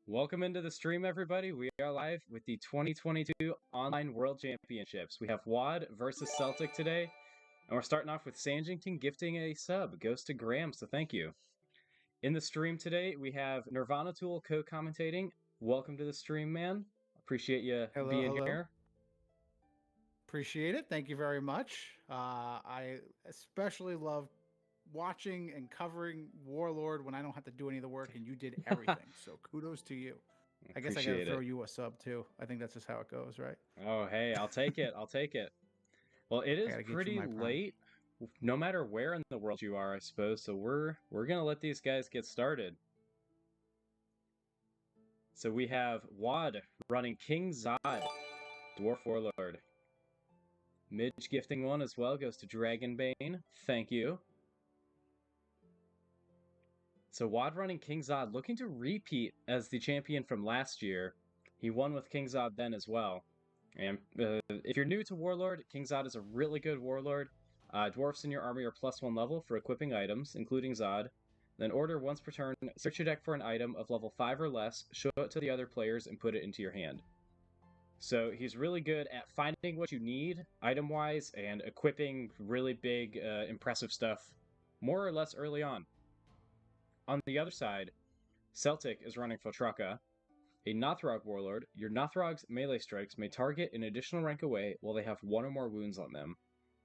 Welcome into the stream, everybody. We are live with the 2022 Online World Championships. We have Wad versus Celtic today, and we're starting off with Sanjington gifting a sub. Goes to Graham, so thank you. In the stream today, we have Nirvana Tool co-commentating. Welcome to the stream, man. Appreciate you being here. Appreciate it. Thank you very much. I especially love watching and covering Warlord when I don't have to do any of the work, and you did everything. So kudos to you. I guess I got to throw you a sub too. I think that's just how it goes, right? Oh, hey, I'll take it. I'll take it. Well, it is pretty late, no matter where in the world you are, I suppose. So we're gonna let these guys get started. So we have Wad running King Zod, Dwarf Warlord. Midge gifting one as well goes to Dragonbane. Thank you. So Wad running King Zod, looking to repeat as the champion from last year. He won with King Zod then as well. And if you're new to Warlord, King Zod is a really good Warlord. Dwarfs in your army are +1 level for equipping items, including Zod. Then order once per turn, search your deck for an item of level 5 or less, show it to the other players, and put it into your hand. So he's really good at finding what you need, item-wise, and equipping really big, impressive stuff, more or less early on. On the other side, Celtic is running Fotraka, a Nothrog Warlord. Your Nothrog's melee strikes may target an additional rank away while they have 1 or more wounds on them,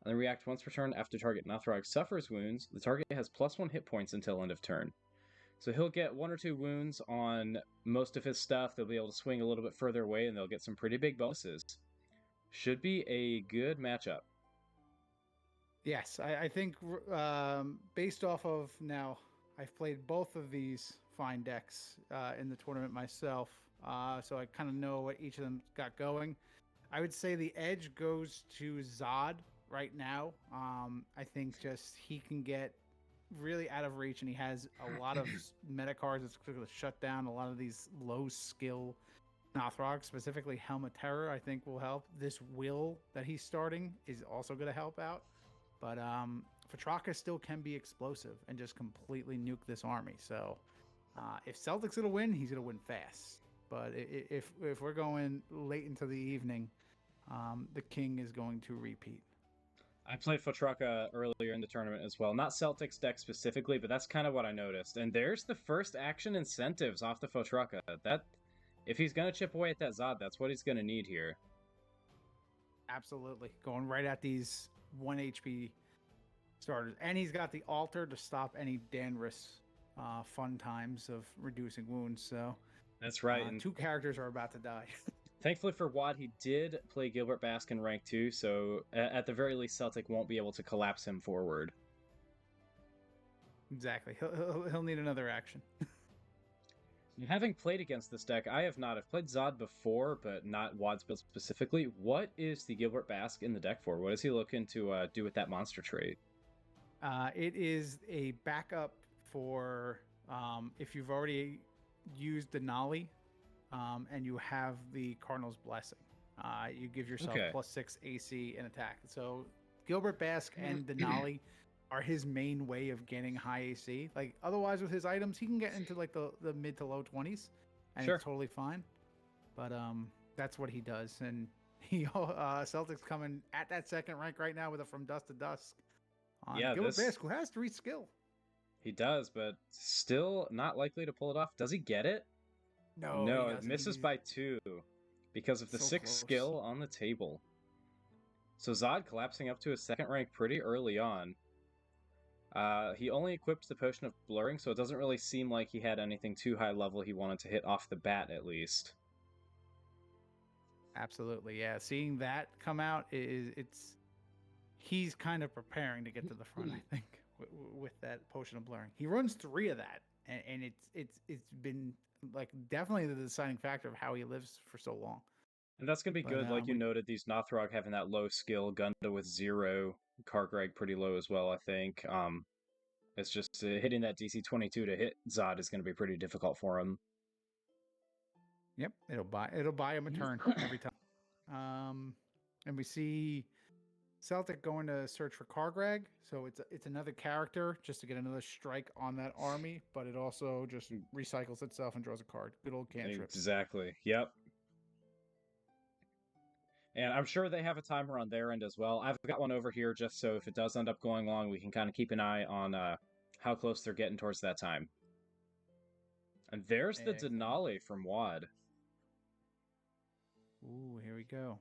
and then react once per turn after target Nothrog suffers wounds. The target has +1 hit points until end of turn. So he'll get 1 or 2 wounds on most of his stuff. They'll be able to swing a little bit further away, and they'll get some pretty big bonuses. Should be a good matchup. Yes, I think based off of now, I've played both of these fine decks in the tournament myself, so I kind of know what each of them got going. I would say the edge goes to Zod right now. I think just he can get really out of reach, and he has a lot of meta cards that's going to shut down a lot of these low skill Nothrog, specifically Helm of Terror. I think will help. This will that he's starting is also going to help out, but Fotraka still can be explosive and just completely nuke this army. So if Celtic's going to win, he's going to win fast. But if we're going late into the evening, the King is going to repeat. I played Fotraka earlier in the tournament as well. Not Celtic's deck specifically, but that's kind of what I noticed. And there's the first action incentives off the Fotraka. That, if he's going to chip away at that Zod, that's what he's going to need here. Absolutely. Going right at these 1 HP starters. And he's got the altar to stop any Danris fun times of reducing wounds. So that's right. And 2 characters are about to die. Thankfully for Wad, he did play Gilbert Bask in rank 2, so at the very least, Celtic won't be able to collapse him forward. Exactly. He'll need another action. Having played against this deck, I have not. I've played Zod before, but not Wad's build specifically. What is the Gilbert Bask in the deck for? What is he looking to do with that monster trait? It is a backup for if you've already used Denali, and you have the Cardinal's Blessing. You give yourself +6 AC in attack. So Gilbert Bask and Denali are his main way of getting high AC. Like otherwise with his items, he can get into like the mid to low 20s, and it's totally fine. But that's what he does. And he Celtics coming at that second rank right now with a From Dusk to Dusk. Gilbert Bask, who has 3 skill. He does, but still not likely to pull it off. Does he get it? No, it misses by 2 because of the 6 skill on the table. So Zod collapsing up to his second rank pretty early on. He only equipped the Potion of Blurring, so it doesn't really seem like he had anything too high level he wanted to hit off the bat, at least. Absolutely, yeah. Seeing that come out, he's kind of preparing to get to the front, I think, with that Potion of Blurring. He runs 3 of that, and it's been like definitely the deciding factor of how he lives for so long. And that's going to be good, like you noted, these Nothrog having that low skill, Gunda with 0, Kargreg pretty low as well, I think. It's just hitting that DC 22 to hit Zod is going to be pretty difficult for him. Yep, it'll buy him a turn every time. And we see Celtic going to search for Kargreg, so it's another character just to get another strike on that army, but it also just recycles itself and draws a card. Good old cantrips. Exactly. Yep. And I'm sure they have a timer on their end as well. I've got one over here just so if it does end up going long, we can kind of keep an eye on how close they're getting towards that time. And there's the Denali from Wad. Ooh, here we go.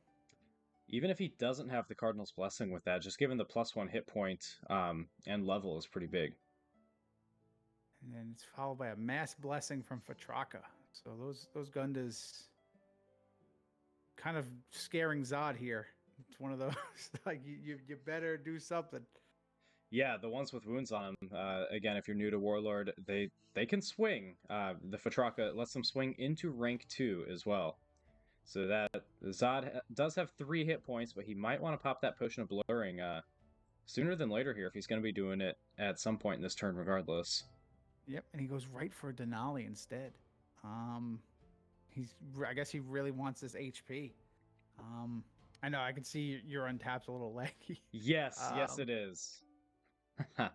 Even if he doesn't have the Cardinal's Blessing with that, just given the +1 hit point and level is pretty big. And then it's followed by a Mass Blessing from Fatraka. So those Gundas kind of scaring Zod here. It's one of those, like, you better do something. Yeah, the ones with wounds on them. Again, if you're new to Warlord, they can swing. The Fatraka lets them swing into rank 2 as well. So that Zod does have 3 hit points, but he might want to pop that Potion of Blurring sooner than later here if he's going to be doing it at some point in this turn regardless. Yep, and he goes right for Denali instead. I guess he really wants this HP. I know, I can see your untapped's a little laggy. Yes, yes it is.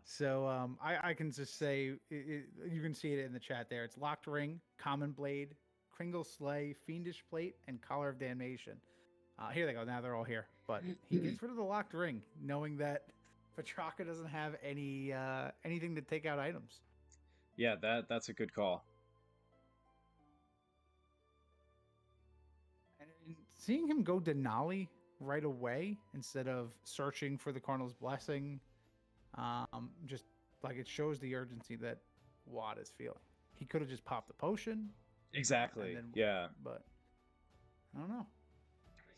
So I can just say, you can see it in the chat there. It's Locked Ring, Common Blade, Kringle Slay, Fiendish Plate, and Collar of Damnation. Here they go. Now they're all here. But he gets rid of the Locked Ring, knowing that Fatraka doesn't have anything to take out items. Yeah, that's a good call. And seeing him go Denali right away instead of searching for the Cardinal's Blessing, just like it shows the urgency that Watt is feeling. He could have just popped the potion. Exactly. Yeah. But I don't know.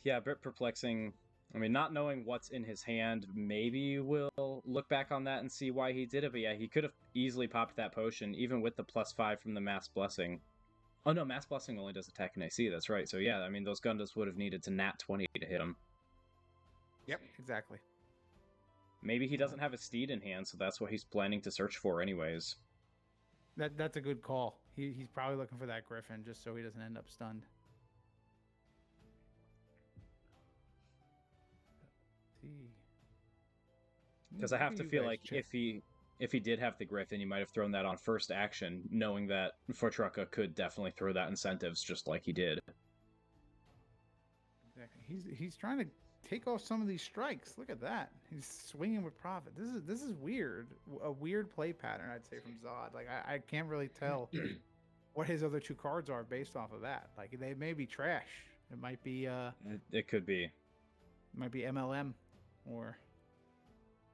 Yeah, a bit perplexing. I mean, not knowing what's in his hand, maybe we'll look back on that and see why he did it. But yeah, he could have easily popped that potion, even with the +5 from the Mass Blessing. Oh no, Mass Blessing only does attack and AC, that's right. So yeah, I mean, those Gundas would have needed to nat 20 to hit him. Yep, exactly. Maybe he doesn't have a steed in hand, so that's what he's planning to search for anyways. That's a good call. He's probably looking for that Griffin just so he doesn't end up stunned. Because I have to feel like if he did have the Griffin, he might have thrown that on first action, knowing that Fatraka could definitely throw that incentives just like he did. Exactly. He's trying to take off some of these strikes. Look at that. He's swinging with profit. This is weird. A weird play pattern, I'd say, from Zod. Like I can't really tell what his other 2 cards are based off of that. Like they may be trash. It might be it could be. It might be MLM or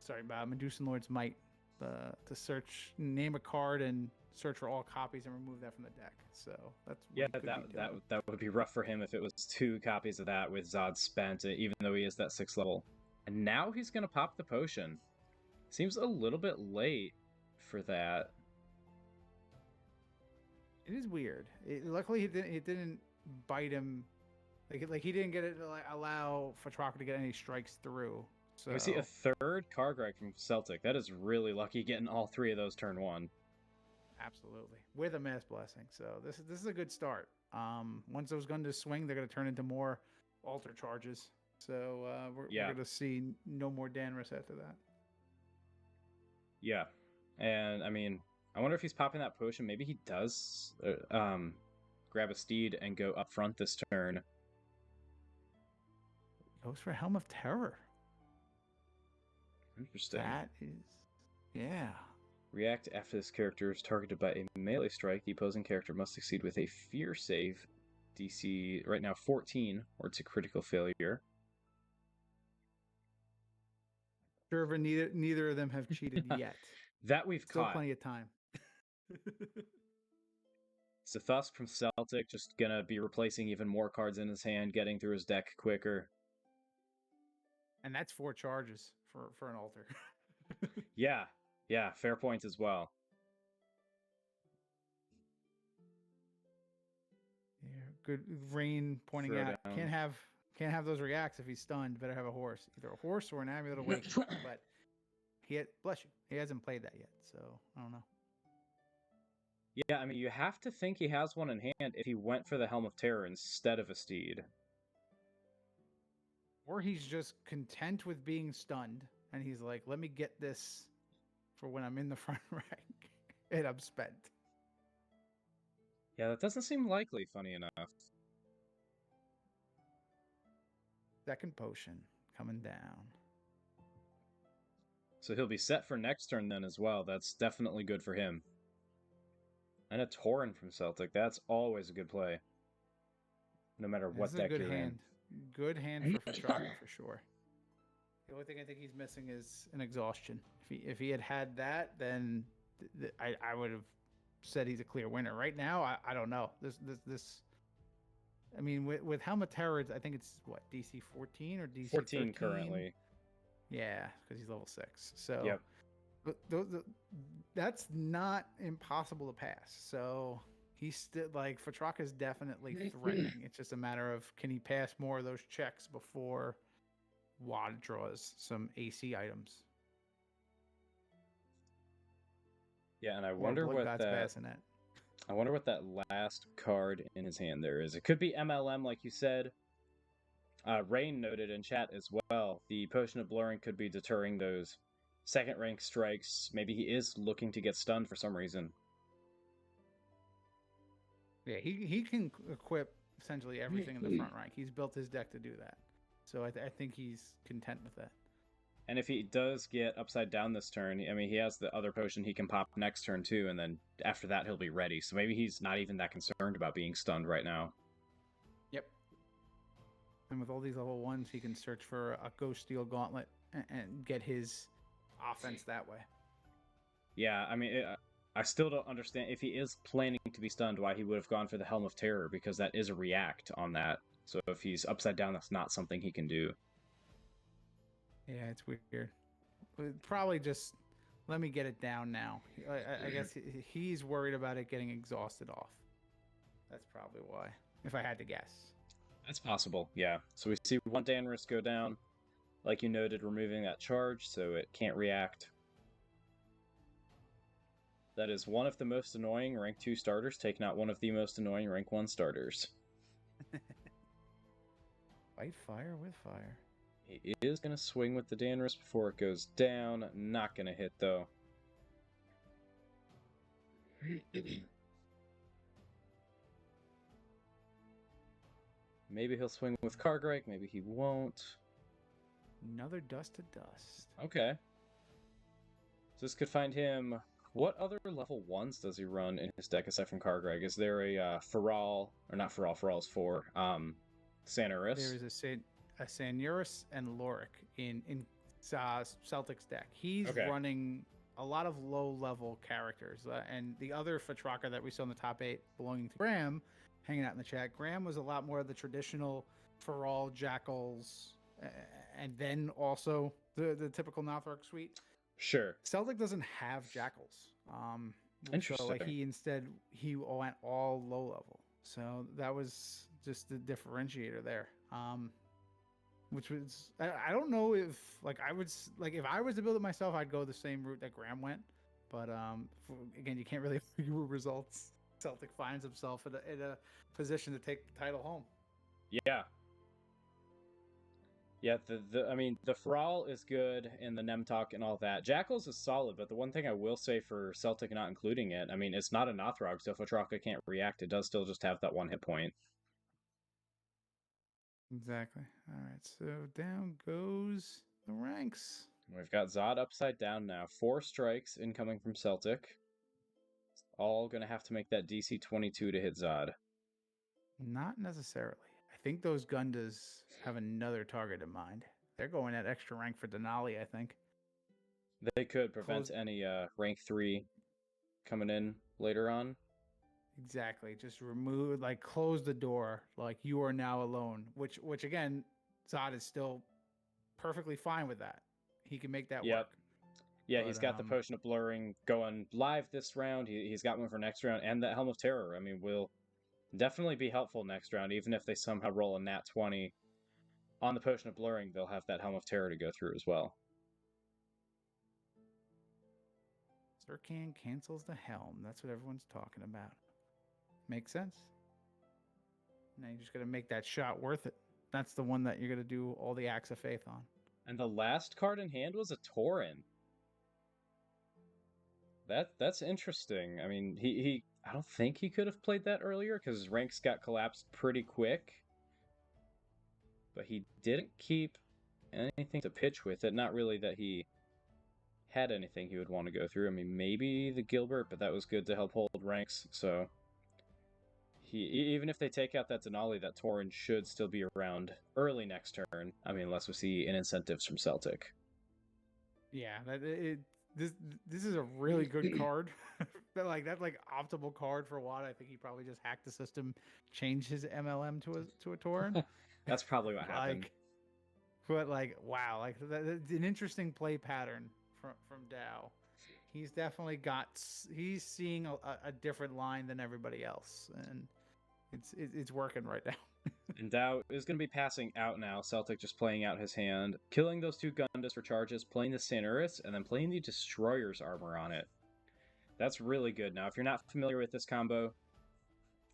Medusan Lord's Might. To search, name a card and search for all copies and remove that from the deck. So that's that would be rough for him if it was 2 copies of that with Zod spent, even though he is that 6th level. And now he's gonna pop the potion. Seems a little bit late for that. It is weird. Luckily, he didn't bite him. Like he didn't get it to allow Fatraka to get any strikes through. So we see a 3rd Kargreg from Celtic. That is really lucky getting all 3 of those turn 1. Absolutely, with a Mass Blessing. So this is a good start. Once those Gundas swing, they're going to turn into more altar charges. So we're going to see no more Danris after that. Yeah, and I mean, I wonder if he's popping that potion. Maybe he does grab a steed and go up front this turn. Goes for Helm of Terror. Interesting. That is, yeah. React after this character is targeted by a melee strike. The opposing character must succeed with a fear save. DC right now 14, or it's a critical failure. Sure, but neither of them have cheated yet. That we've Still caught. Plenty of time. So Thusk from Celtic just gonna be replacing even more cards in his hand, getting through his deck quicker. And that's 4 charges for an altar. Yeah, fair point as well. Yeah, good. Rain pointing out can't have those reacts if he's stunned. Better have a horse, either a horse or an Amulet of Wake. But bless you, he hasn't played that yet, so I don't know. Yeah, I mean, you have to think he has one in hand if he went for the Helm of Terror instead of a steed. Or he's just content with being stunned, and he's like, "Let me get this for when I'm in the front rank, and I'm spent." Yeah, that doesn't seem likely, funny enough. Second potion coming down. So he'll be set for next turn then as well. That's definitely good for him. And a Tauren from Celtic. That's always a good play. No matter This what is a deck good you're hand. Good hand for Fatraka for sure. The only thing I think he's missing is an exhaustion. If he had that, then I would have said he's a clear winner. Right now, I don't know. This. I mean, with Helmet Terror, I think it's what, DC 14 or DC 14 13? currently. Yeah, because he's level 6. So Yep. but that's not impossible to pass. So he's still like, Fatraka is definitely threatening. It's just a matter of, can he pass more of those checks before Wad draws some AC items. Yeah, and I Or wonder Blood what God's that Bassinet. I wonder what that last card in his hand there is. It could be MLM, like you said. Rain noted in chat as well. The Potion of Blurring could be deterring those second rank strikes. Maybe he is looking to get stunned for some reason. Yeah, he can equip essentially everything in the front rank. He's built his deck to do that. So I think he's content with that. And if he does get upside down this turn, I mean, he has the other potion he can pop next turn too, and then after that he'll be ready. So maybe he's not even that concerned about being stunned right now. Yep. And with all these level 1s, he can search for a Ghost Steel Gauntlet and get his offense that way. Yeah, I mean, I still don't understand if he is planning to be stunned, why he would have gone for the Helm of Terror, because that is a react on that. So if he's upside down, that's not something he can do. Yeah, it's weird. Probably just let me get it down now. I guess he's worried about it getting exhausted off. That's probably why, if I had to guess. That's possible, yeah. So we see one Danris go down, like you noted, removing that charge, so it can't react. That is one of the most annoying rank 2 starters, taking out one of the most annoying rank 1 starters. Fight fire with fire. He is going to swing with the Danris before it goes down. Not going to hit, though. Maybe he'll swing with Kargreg, maybe he won't. Another Dust to Dust. Okay. So this could find him... What other level 1s does he run in his deck aside from Kargreg? Is there a Feral, or not Feral, Feral's 4, Sanuris? There is a Sanuris and Lorik in Celtic's deck. He's running a lot of low-level characters. And the other Fatraka that we saw in the top 8 belonging to Graham, hanging out in the chat, Graham was a lot more of the traditional Feral, Jackals, and then also the typical Northrok suite. Sure. Celtic doesn't have Jackals. Interesting. So like he went all low level. So that was just the differentiator there. Which was, I don't know if like if I was to build it myself, I'd go the same route that Graham went. But again, you can't really argue results. Celtic finds himself in a position to take the title home. Yeah. Yeah, I mean, the Feral is good in the Nemtok and all that. Jackals is solid, but the one thing I will say for Celtic not including it, I mean, it's not a Nothrog, so if Fatraka can't react, it does still just have that one hit point. Exactly. All right, so down goes the ranks. We've got Zod upside down now. 4 strikes incoming from Celtic. All going to have to make that DC 22 to hit Zod. Not necessarily. I think those Gundas have another target in mind. They're going at extra rank for Denali, I think. They could prevent any rank 3 coming in later on. Exactly. Just remove, like, close the door. Like, you are now alone. Which again, Zod is still perfectly fine with that. He can make that work. Yeah, but he's got the Potion of Blurring going live this round. He's got one for next round, and that Helm of Terror. I mean, will definitely be helpful next round. Even if they somehow roll a nat 20 on the Potion of Blurring, they'll have that Helm of Terror to go through as well. Zircan cancels the Helm. That's what everyone's talking about. Makes sense. Now you just got to make that shot worth it. that's the one that you're gonna do all the Acts of Faith on. And the last card in hand was a Tauren. That's interesting. I mean, he I don't think he could have played that earlier because his ranks got collapsed pretty quick. But he didn't keep anything to pitch with it. Not really that he had anything he would want to go through. I mean, maybe the Gilbert, but that was good to help hold ranks. So even if they take out that Denali, that Tauren should still be around early next turn. I mean, unless we see an incentives from Celtic. Yeah, this is a really good card. But like that's like optimal card for Watt. I think he probably just hacked the system, changed his MLM to a Tauren. That's probably what happened. But like, wow, like that's an interesting play pattern from Dow. He's definitely he's seeing a different line than everybody else, and it's working right now. And Dow is going to be passing out now. Celtic just playing out his hand, killing those 2 Gundas for charges, playing the Sanuris, and then playing the Destroyer's armor on it. That's really good. Now, if you're not familiar with this combo,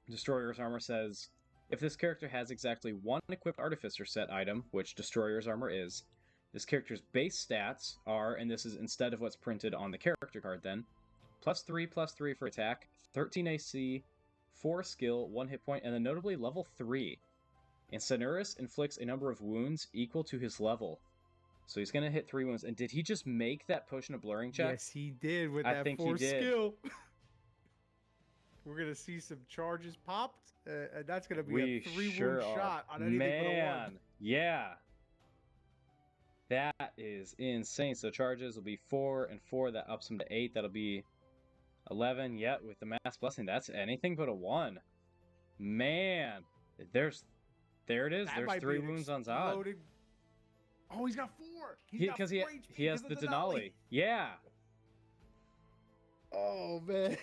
Destroyer's armor says, if this character has exactly 1 equipped Artificer set item, which Destroyer's armor is, this character's base stats are, and this is instead of what's printed on the character card then, +3/+3 for attack, 13 AC, 4 skill, 1 hit point, and then notably level 3. And Sanuris inflicts a number of wounds equal to his level. So he's going to hit 3 wounds. And did he just make that Potion of Blurring check? Yes, he did with that 4 skill. We're going to see some charges popped. That's going to be a 3-wound shot on anything but a 1. Yeah. That is insane. So charges will be 4 and 4. That ups him to 8. That'll be 11. Yeah, with the Mass Blessing, that's anything but a 1. Man, there it is. There's 3 wounds on Zod. Oh, he's got 4. Because he has the Denali. Yeah. Oh man.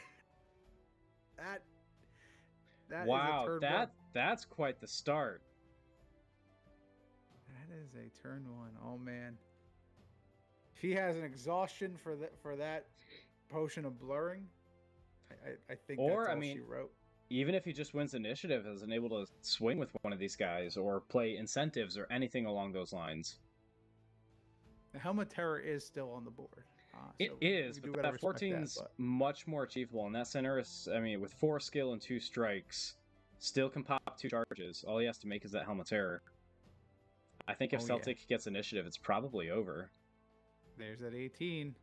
That wow, is a turn 1. That's quite the start. That is a turn 1. Oh man. If he has an exhaustion for that Potion of Blurring, I think that's all she wrote. Even if he just wins initiative, isn't able to swing with one of these guys or play incentives or anything along those lines. The Helmet Terror is still on the board. It is, but that 14's much more achievable. And that Sanuris, I mean, with 4 skill and 2 strikes, still can pop 2 charges. All he has to make is that Helmet Terror. I think if Celtic gets initiative, it's probably over. There's that 18.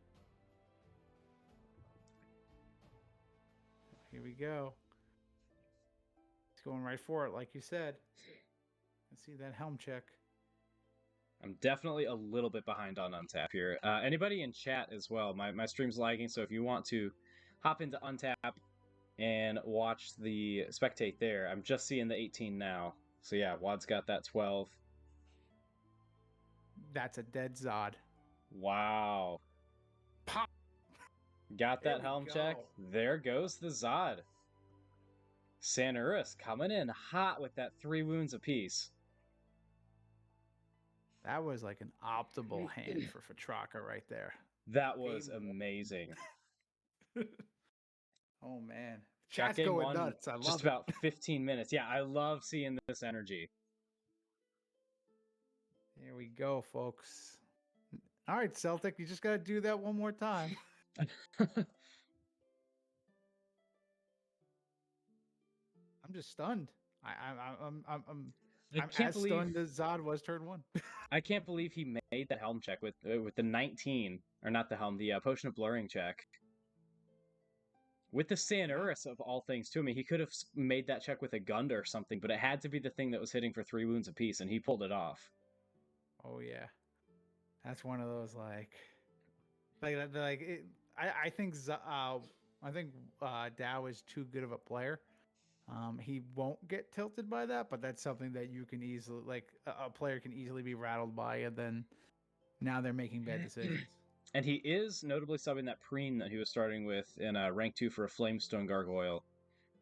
Here we go. He's going right for it, like you said. Let's see that helm check. I'm definitely a little bit behind on Untap here. Anybody in chat as well. My stream's lagging, so if you want to hop into Untap and watch the spectate there, I'm just seeing the 18 now. So yeah, Wad's got that 12. That's a dead Zod. Wow. Pop. Got that helm check. There goes the Zod. Sanuris coming in hot with that 3 wounds apiece. That was like an optimal hand for Fatraka right there. That was amazing. Oh man. Chat's going nuts. I love just about 15 minutes. Yeah, I love seeing this energy. Here we go, folks. All right, Celtic, you just got to do that one more time. I'm just stunned. I'm as stunned as Zod was turn 1. I can't believe he made that helm check with the 19, or not the helm, the Potion of Blurring check. With the Sanuris of all things too. I mean, he could have made that check with a Gunda or something, but it had to be the thing that was hitting for 3 wounds apiece, and he pulled it off. Oh yeah, that's one of those I think Dow is too good of a player. He won't get tilted by that, but that's something that you can easily, a player can easily be rattled by, and then now they're making bad decisions. And he is notably subbing that Preen that he was starting with in rank 2 for a Flamestone Gargoyle,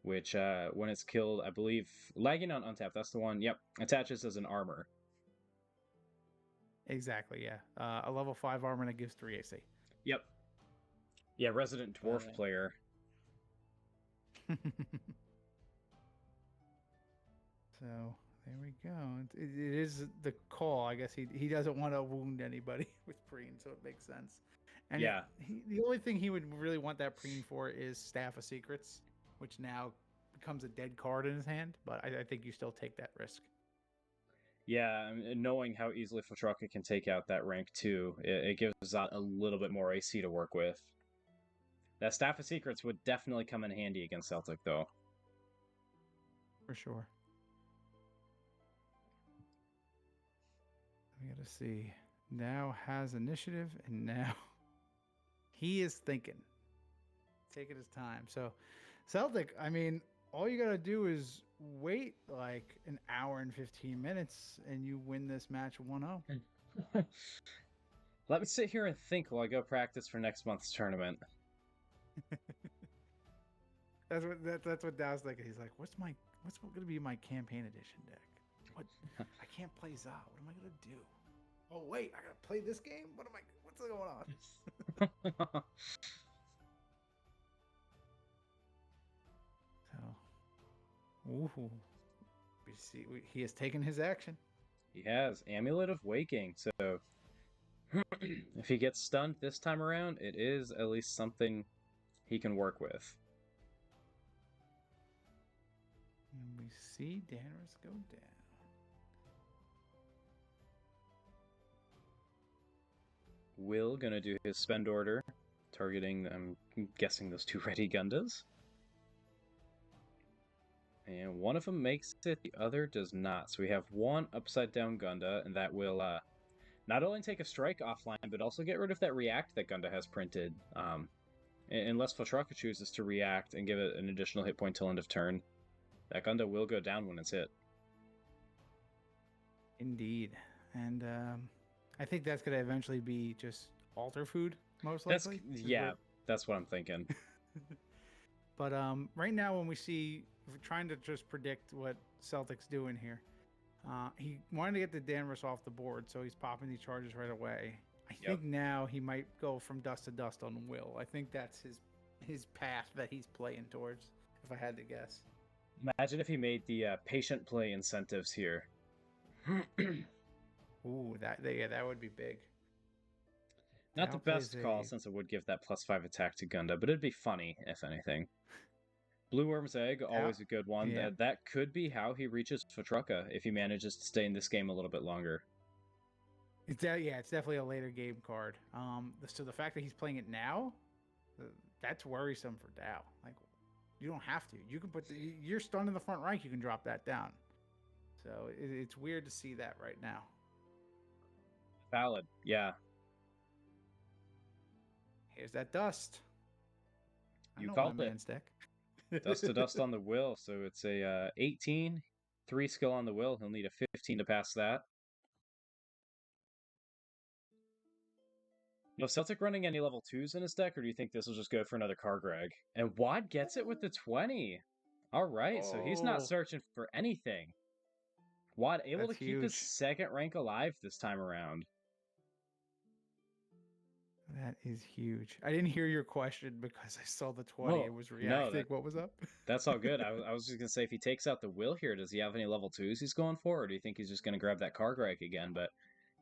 which when it's killed, I believe, lagging on Untap, that's the one, yep, attaches as an armor. Exactly, yeah. A level 5 armor that gives 3 AC. Yep. Yeah, Resident Dwarf player. So There we go. It is the call. I guess he doesn't want to wound anybody with preen, so it makes sense. And Yeah. the only thing he would really want that preen for is Staff of Secrets, which now becomes a dead card in his hand. But I think you still take that risk. Yeah, and knowing how easily Flatraka can take out that rank 2, it gives Zot a little bit more AC to work with. That Staff of Secrets would definitely come in handy against Celtic, though. For sure. We got to see. Now has initiative, and now he is thinking. Taking his time. So, Celtic, I mean, all you got to do is wait like an hour and 15 minutes, and you win this match 1-0. Let me sit here and think while I go practice for next month's tournament. That's what Dow's thinking. He's like, what's going to be my campaign edition deck? What I can't play Zod. What am I gonna do? Oh wait, I gotta play this game. What's going on? So, ooh, he has taken his action. He has Amulet of Waking, so if he gets stunned this time around, it is at least something he can work with. And we see Danvers go down. Will gonna do his spend order, targeting, I'm guessing, those 2 ready Gundas. And one of them makes it, the other does not. So we have 1 upside down Gunda, and that will not only take a strike offline, but also get rid of that react that Gunda has printed. Unless Flatraka chooses to react and give it an additional hit point till end of turn, that Gunda will go down when it's hit. Indeed. And I think that's going to eventually be just altar food, most likely. That's what I'm thinking. But right now, when we see, we're trying to just predict what Celtic's doing here, he wanted to get the Danvers off the board, so he's popping these charges right away. I think now he might go from dust to dust on Will. I think that's his path that he's playing towards, if I had to guess. Imagine if he made the patient play incentives here. Ooh, that would be big. Not the best call, since it would give that +5 attack to Gunda, but it'd be funny, if anything. Blue Worm's Egg, always a good one. Yeah. That could be how he reaches Flatraka if he manages to stay in this game a little bit longer. It's definitely a later game card. So the fact that he's playing it now, that's worrisome for Dow. Like, you don't have to. You can you're stunned in the front rank. You can drop that down. So it's weird to see that right now. Valid, yeah. Here's that dust. You called it. Dust to dust on the Will, so it's a 18, 3 skill on the Will. He'll need a 15 to pass that. No Celtic running any level 2s in his deck, or do you think this will just go for another Kargreg? And Wad gets it with the 20. All right, so he's not searching for anything. Wad able to keep his 2nd rank alive this time around. That is huge. I didn't hear your question because I saw the 20. It was reacting. What was up? That's all good. I was just going to say, if he takes out the Will here, does he have any level 2s he's going for? Or do you think he's just going to grab that Kargreg again? But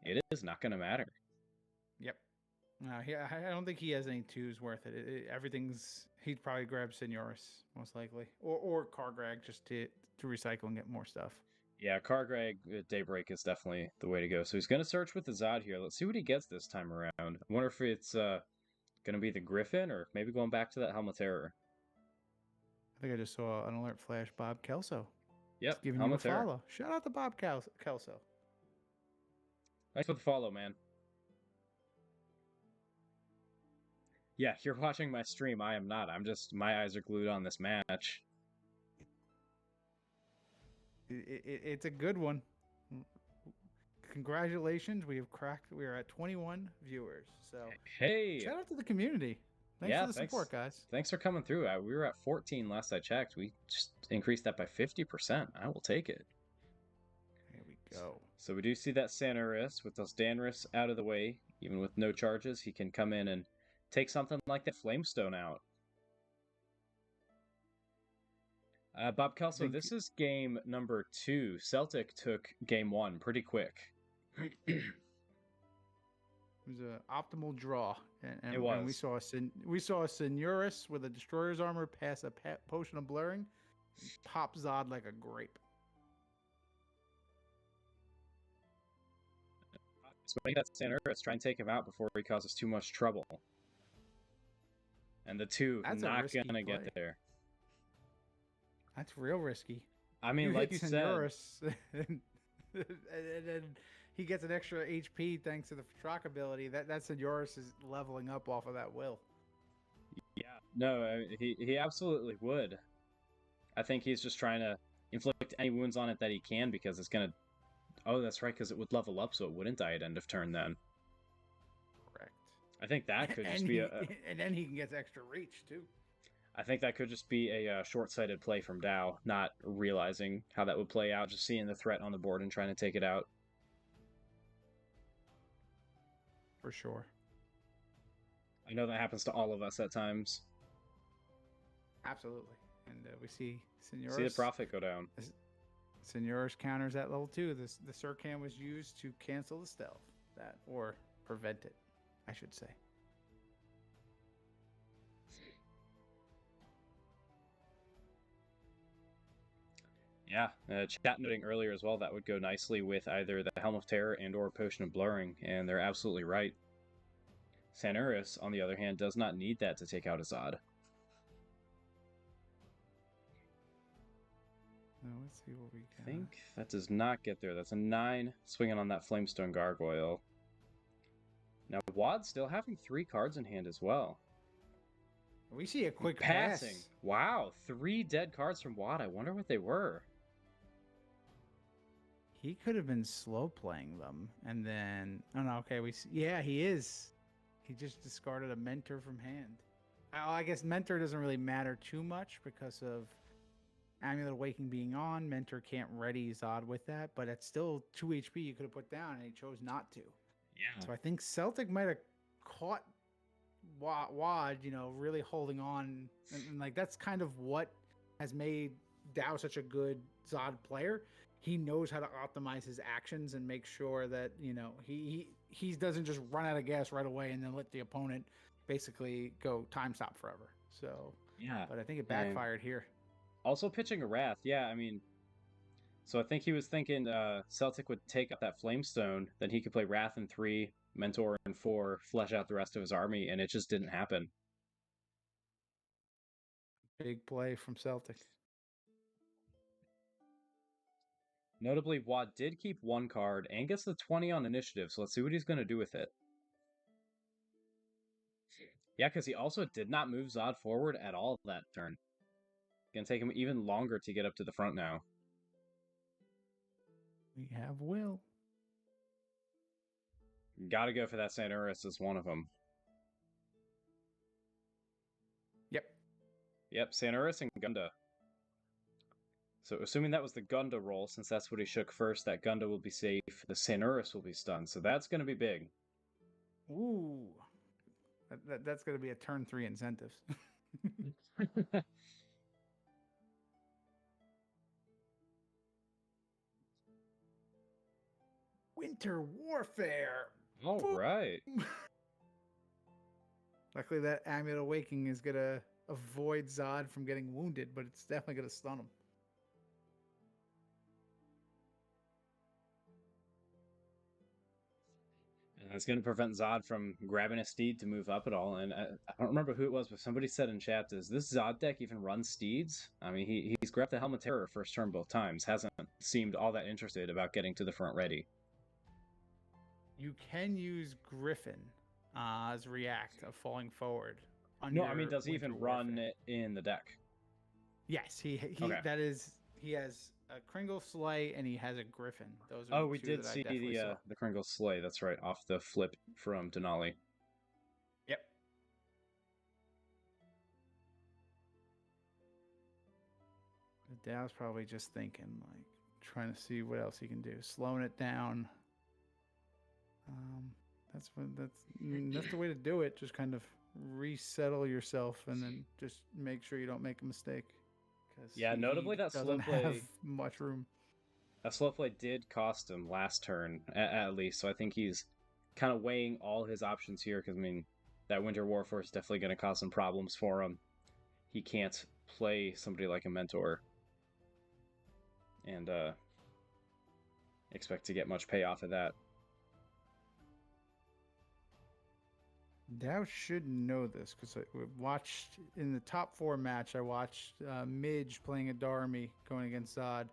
it is not going to matter. Yep. No, I don't think he has any 2s worth it. He'd probably grab Signoris, most likely. Or Kargreg just to recycle and get more stuff. Yeah, Kargreg Daybreak is definitely the way to go. So he's going to search with the Zod here. Let's see what he gets this time around. I wonder if it's going to be the Griffin or maybe going back to that Helm of Terror. I think I just saw an alert flash. Bob Kelso. Yep, giving you a follow. Shout out to Bob Kelso. Thanks for the follow, man. Yeah, you're watching my stream. I am not. My eyes are glued on this match. It's a good one. Congratulations. We are at 21 viewers. So hey, shout out to the community. Thanks for the support, guys. Thanks for coming through. We were at 14 last I checked. We just increased that by 50%. I will take it. Here we go. So we do see that Santaris with those Danris out of the way. Even with no charges, he can come in and take something like that Flamestone out. Bob I Kelso, think this is game number 2. Celtic took game 1 pretty quick. it was an optimal draw, It and was. we saw a Senoris with a Destroyer's Armor pass a potion of blurring, and pop Zod like a grape. Swing that Sanurus, try and take him out before he causes too much trouble. And the 2 That's a not risky gonna play. get there. That's real risky. I mean, You like hit you said, Senoris, and then he gets an extra HP thanks to the Fratrok ability. That Senoris is leveling up off of that will. yeah, no, he absolutely would. I think he's just trying to inflict any wounds on it that he can because it's gonna. Oh, that's right, because it would level up, so it wouldn't die at end of turn then. Correct. I think that could just be and then he can get extra reach too. I think that could just be a short-sighted play from Dow, not realizing how that would play out, just seeing the threat on the board and trying to take it out. For sure. I know that happens to all of us at times. Absolutely. And we see Senoris. See the profit go down. Senoris counters at level 2. The Surcan was used to cancel the stealth, or prevent it, I should say. Yeah, chat noting earlier as well, that would go nicely with either the Helm of Terror and or Potion of Blurring, and they're absolutely right. Sanurus, on the other hand, does not need that to take out Azad. Now let's see what we got. I think that does not get there. That's a 9, swinging on that Flamestone Gargoyle. Now, Wad's still having 3 cards in hand as well. We see a quick Passing. pass. Wow, 3 dead cards from Wad. I wonder what they were. He could have been slow playing them, and then okay, yeah, he is. He just discarded a Mentor from hand. Oh, I guess Mentor doesn't really matter too much because of Amulet of Waking being on. Mentor can't ready Zod with that, but it's still 2 HP you could have put down, and he chose not to. Yeah. So I think Celtic might have caught Wad, really holding on, and like that's kind of what has made Dow such a good Zod player. He knows how to optimize his actions and make sure that he doesn't just run out of gas right away and then let the opponent basically go time stop forever. So yeah, but I think it backfired here. Also pitching a Wrath, yeah. I mean, so I think he was thinking Celtic would take up that Flamestone, then he could play Wrath in 3, Mentor in 4, flesh out the rest of his army, and it just didn't happen. Big play from Celtic. Notably, Wad did keep 1 card and gets the 20 on initiative, so let's see what he's going to do with it. Yeah, because he also did not move Zod forward at all that turn. Gonna take him even longer to get up to the front now. We have Will. Gotta go for that Sanurus as one of them. Yep, Sanurus and Gunda. So assuming that was the Gunda roll, since that's what he shook first, that Gunda will be safe. The Sanurus will be stunned, so that's going to be big. Ooh. That's going to be a turn 3 incentives. Winter Warfare. All right. Luckily, that Amulet of Waking is going to avoid Zod from getting wounded, but it's definitely going to stun him. And it's going to prevent Zod from grabbing a steed to move up at all. And I don't remember who it was, but somebody said in chat, does this Zod deck even run steeds? I mean, he's grabbed the Helm of Terror first turn both times. Hasn't seemed all that interested about getting to the front ready. You can use Griffin as react of falling forward. No, I mean, does he even run it in the deck? Yes, he okay. That is, he has a Kringle Sleigh and he has a Griffin. Those are we did see the Kringle Sleigh. That's right, off the flip from Denali. Yep. Dow's probably just thinking, like, trying to see what else he can do, slowing it down. That's the way to do it. Just kind of resettle yourself and then just make sure you don't make a mistake. because Yeah, he notably that slow doesn't have play, much room. that slow play did cost him last turn at least. So I think he's kind of weighing all his options here because I mean that Winter Warfare is definitely going to cause some problems for him. He can't play somebody like a mentor and expect to get much payoff of that. Dow should know this because I watched in the top 4 match. I watched Midge playing a Darmy going against Zod.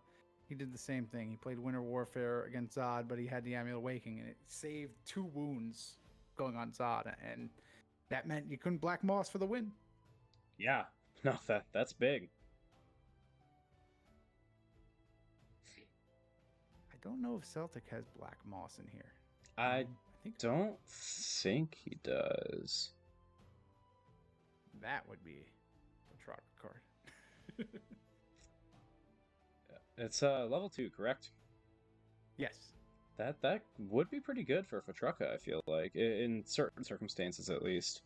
He did the same thing. He played Winter Warfare against Zod, but he had the Amulet Waking, and it saved 2 wounds going on Zod, and that meant you couldn't Black Moss for the win. Yeah, no, that's big. I don't know if Celtic has Black Moss in here. I think don't think he does. that would be a truck card. It's level 2, correct? Yes. That would be pretty good for Fatruka, I feel like, in certain circumstances at least.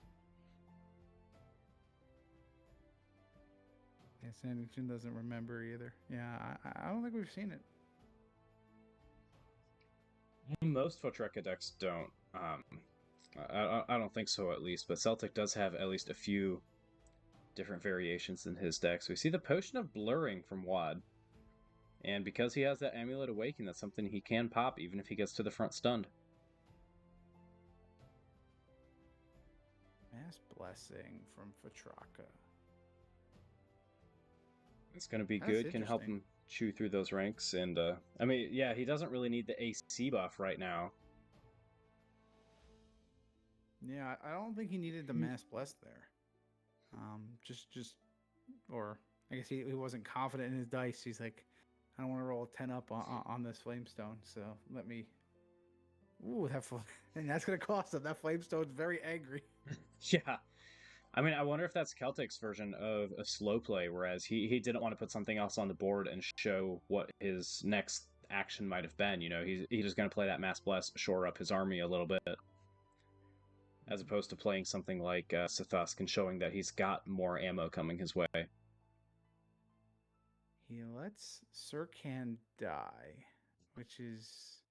Yeah, Sandington doesn't remember either. Yeah, I don't think we've seen it. Most Fatruka decks don't. I don't think so at least, but Celtic does have at least a few different variations in his decks. We see the Potion of Blurring from Wad. And because he has that Amulet Awakening, that's something he can pop even if he gets to the front stunned. Mass Blessing from Fatraka. It's going to be good, can help him chew through those ranks. And, I mean, yeah, he doesn't really need the AC buff right now. Yeah, I don't think he needed the Mass Bless there. Or I guess he wasn't confident in his dice. He's like, I don't want to roll a 10 up on this Flamestone, so let me... Ooh, and that's going to cost him. That Flamestone's very angry. Yeah. I mean, I wonder if that's Celtic's version of a slow play, whereas he didn't want to put something else on the board and show what his next action might have been. You know, he's just going to play that Mass Bless, shore up his army a little bit, as opposed to playing something like Sithusk and showing that he's got more ammo coming his way. He lets Sirkan die, which is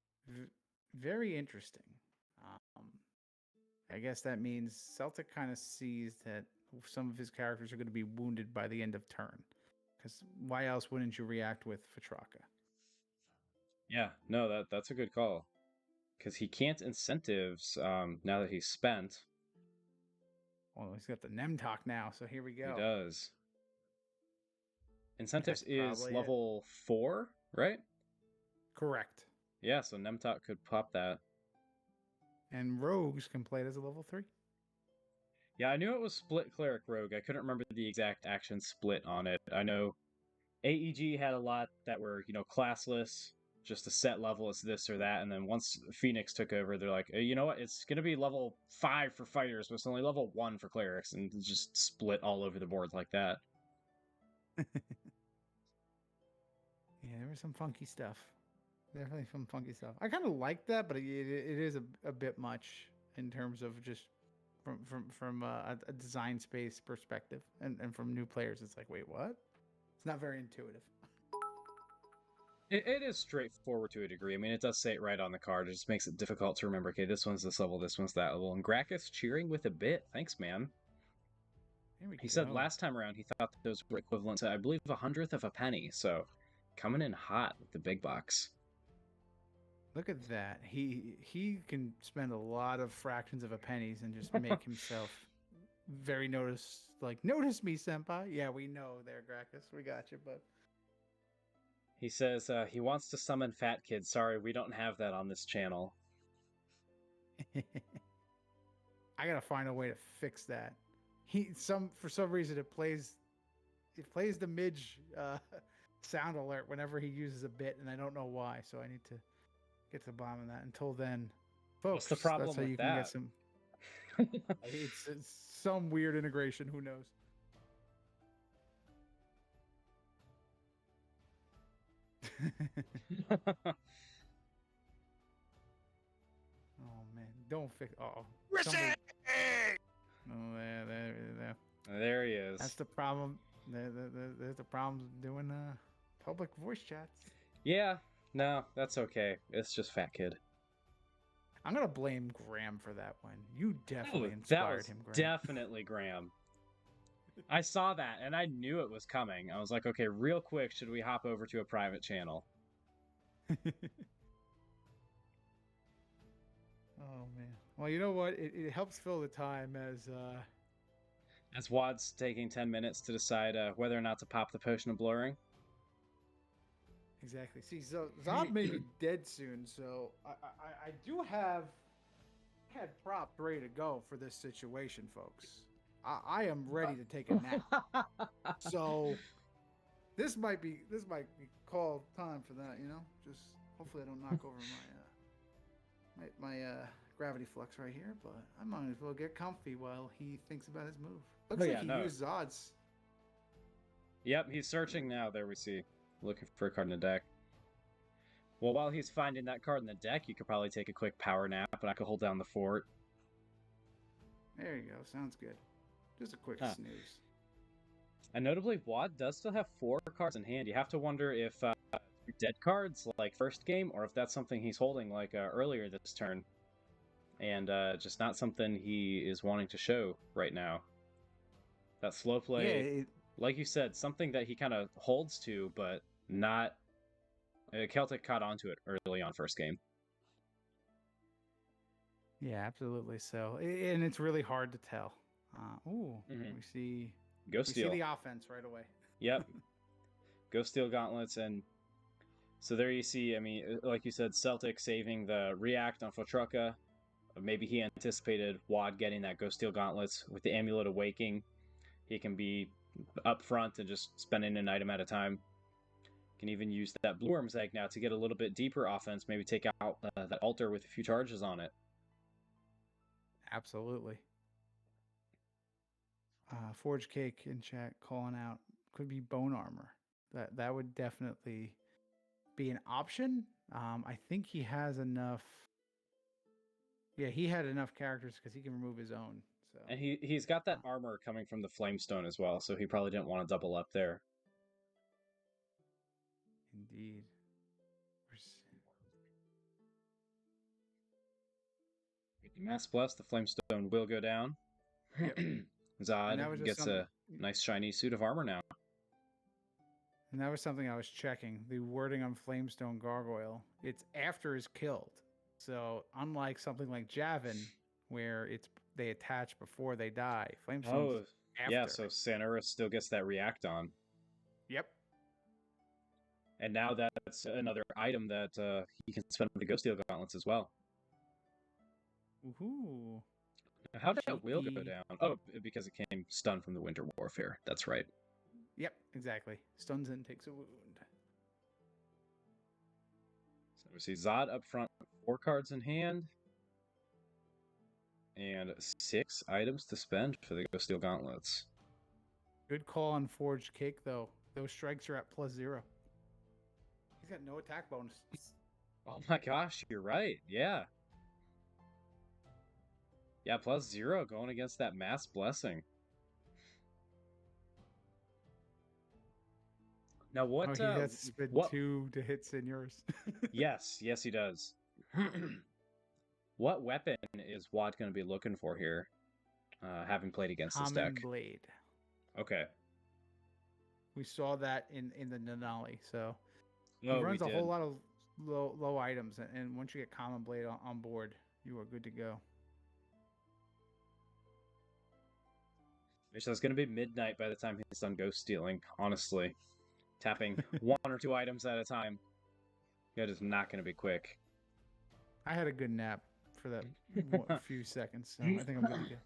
very interesting. I guess that means Celtic kind of sees that some of his characters are going to be wounded by the end of turn. Because why else wouldn't you react with Fatraka? Yeah, no, that's a good call. Because he can't incentives now that he's spent. Well, he's got the Nemtok now, so here we go. He does. Incentives is level 4, right? Correct. Yeah, so Nemtok could pop that. And Rogues can play it as a level 3. Yeah, I knew it was split Cleric Rogue. I couldn't remember the exact action split on it. I know AEG had a lot that were, you know, classless, just a set level as this or that, and then once Phoenix took over, they're like, hey, you know what, it's going to be level 5 for fighters, but it's only level 1 for clerics, and just split all over the board like that. Yeah, there was some funky stuff. Definitely some funky stuff. I kind of like that, but it is a bit much in terms of just from a design space perspective, and from new players, it's like, wait, what? It's not very intuitive. It is straightforward to a degree. I mean, it does say it right on the card. It just makes it difficult to remember, okay, this one's this level, this one's that level. And Gracchus cheering with a bit. Thanks, man. He said last time around he thought those were equivalent to, I believe, 1/100th of a penny. So coming in hot with the big bucks. Look at that. He can spend a lot of fractions of a pennies and just make himself very notice me, senpai. Yeah, we know there, Gracchus. We got you, bud. He says he wants to summon Fat Kid. Sorry, we don't have that on this channel. I gotta find a way to fix that. For some reason it plays the Midge sound alert whenever he uses a bit, and I don't know why. So I need to get to the bottom of that. Until then, folks, what's the problem that's how with you that? can get some. it's some weird integration. Who knows? Oh man, don't fix. Oh, there he is. That's the problem. There's the problem doing public voice chats. Yeah, no, that's okay. It's just fat kid. I'm gonna blame Graham for that one. You definitely Oh, that inspired was him, Graham. definitely Graham. I saw that and I knew it was coming. I was like, okay, real quick, should we hop over to a private channel? Oh man. Well, you know what? It helps fill the time As Wad's taking 10 minutes to decide whether or not to pop the potion of blurring. exactly. See, so Zod may be dead soon, so I do have props ready to go for this situation, folks. I am ready to take a nap. So this might be called time for that, you know? Just hopefully I don't knock over my gravity flux right here, but I might as well get comfy while he thinks about his move. Looks like he used Zod's. Yep, he's searching now. There we see. Looking for a card in the deck. Well, while he's finding that card in the deck, you could probably take a quick power nap, and I could hold down the fort. There you go. Sounds good. Just a quick snooze. And notably, Wad does still have 4 cards in hand. You have to wonder if dead cards like first game, or if that's something he's holding like earlier this turn, and just not something he is wanting to show right now. That slow play, like you said, something that he kind of holds to, but not. Celtic caught onto it early on first game. Yeah, absolutely. So, and it's really hard to tell. We see Ghost Steel. We see the offense right away. Yep. Ghost Steel Gauntlets, and so there you see, I mean, like you said, Celtic saving the react on Fotruka. Maybe he anticipated Wad getting that Ghost Steel Gauntlets with the Amulet of Waking. He can be up front and just spending an item at a time. Can even use that Blue Worm's Egg now to get a little bit deeper offense, maybe take out that altar with a few charges on it. Absolutely. Forge Cake in chat calling out could be bone armor. That would definitely be an option. I think he has enough. Yeah, he had enough characters because he can remove his own. So and he's got that armor coming from the Flamestone as well, so he probably didn't want to double up there. Indeed. Mass Bless, the Flamestone will go down. Yep. Zod gets a nice shiny suit of armor now. And that was something I was checking. The wording on Flamestone Gargoyle, it's after is killed. So unlike something like Javin, where they attach before they die, Flamestone's after. Yeah, so Sanura still gets that react on. Yep. And now that's another item that he can spend with the Ghost Steel Gauntlets as well. Ooh. How did that will go down? Oh, because it came stunned from the Winter Warfare. That's right. Yep, exactly. Stuns and takes a wound. So we see Zod up front, 4 cards in hand. And 6 items to spend for the Ghost Steel Gauntlets. Good call on Forged Cake, though. Those strikes are at +0. He's got no attack bonus. Oh my gosh, you're right. Yeah. Yeah, +0 going against that Mass Blessing. Now what? He has to spend 2 to hit Seniors. yes, he does. What weapon is Wad going to be looking for here, having played against this deck? Common Blade. Okay. We saw that in the Denali, so he runs a whole lot of low items, and once you get Common Blade on board, you are good to go. So it's going to be midnight by the time he's done Ghost Stealing, honestly. Tapping 1 or 2 items at a time. That is not going to be quick. I had a good nap for that few seconds, so I think I'm good to go.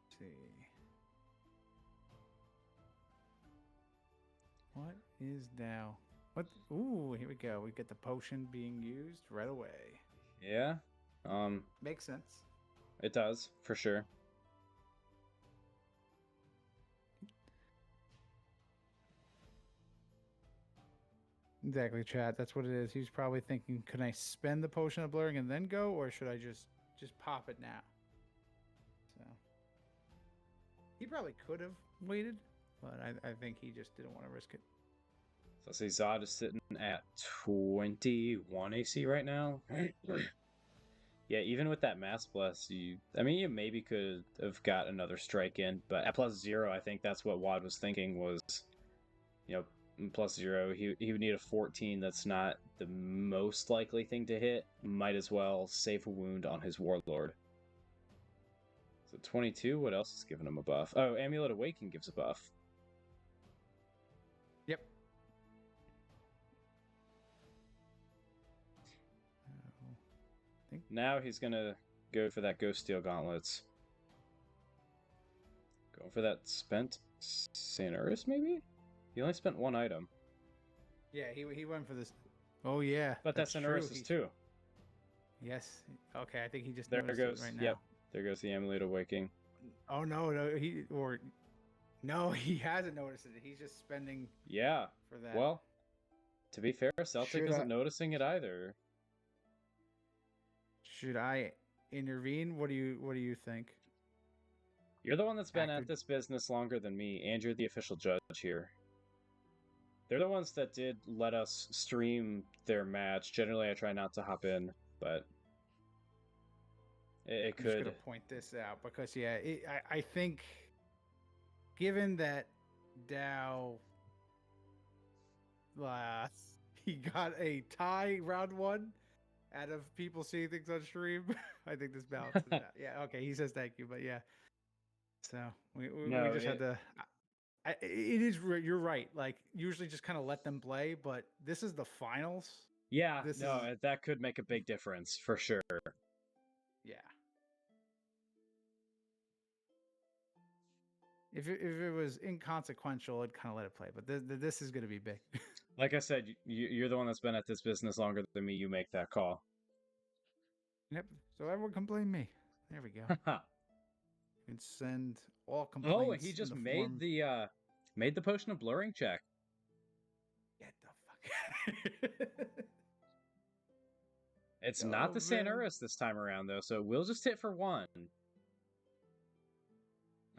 Let's see. What is now? What? Ooh, here we go. We get the potion being used right away. Yeah. Makes sense. It does, for sure. Exactly, chat. That's what it is. He's probably thinking, can I spend the potion of blurring and then go, or should I just pop it now? So he probably could have waited, but I think he just didn't want to risk it. So I see Zod is sitting at 21 AC right now. Yeah, even with that Mass Bless, you maybe could have got another strike in, but at +0, I think that's what Wad was thinking was, +0. He would need a 14. That's not the most likely thing to hit. Might as well save a wound on his Warlord. So 22, what else is giving him a buff? Oh, Amulet Awaken gives a buff. Yep. Now he's gonna go for that Ghost Steel Gauntlets. Going for that spent Sanuris, maybe? He only spent one item. Yeah, he went for this. Oh yeah, but that's Sanuris is too. Yes. Okay, I think he just there noticed goes it right now. Yep. There goes the Amulet Awakening. Oh no, he hasn't noticed it. He's just spending. Yeah. For that. Well, to be fair, Celtic isn't noticing it either. Should I intervene? What do you think? You're the one that's been at this business longer than me, and you're the official judge here. They're the ones that did let us stream their match. Generally, I try not to hop in, but it could. I'm just gonna point this out because I think, given that Dow, he got a tie round 1 out of people seeing things on stream. I think this balances it out. Yeah, okay. He says thank you, but yeah. So we just had to. It is. You're right. Like usually, just kind of let them play, but this is the finals. Yeah. That could make a big difference for sure. Yeah. If it was inconsequential, I'd kind of let it play. But this is going to be big. Like I said, you're the one that's been at this business longer than me. You make that call. Yep. So everyone can blame me. There we go. You can send all complaints. Oh, and he just made the potion of blurring check. Get the fuck. It's not the Sanuris this time around though, so we'll just hit for 1.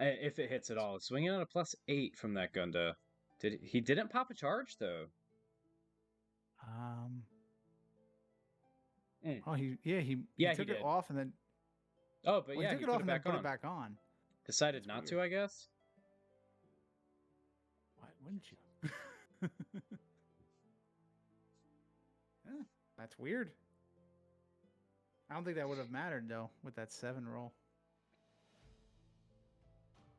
If it hits at all. It's swinging on a +8 from that Gunda. He didn't pop a charge though? Oh, he took it off and then. Oh, but he took it off and then put it back on. Decided not to, I guess. Why wouldn't you? That's weird. I don't think that would have mattered though with that 7 roll.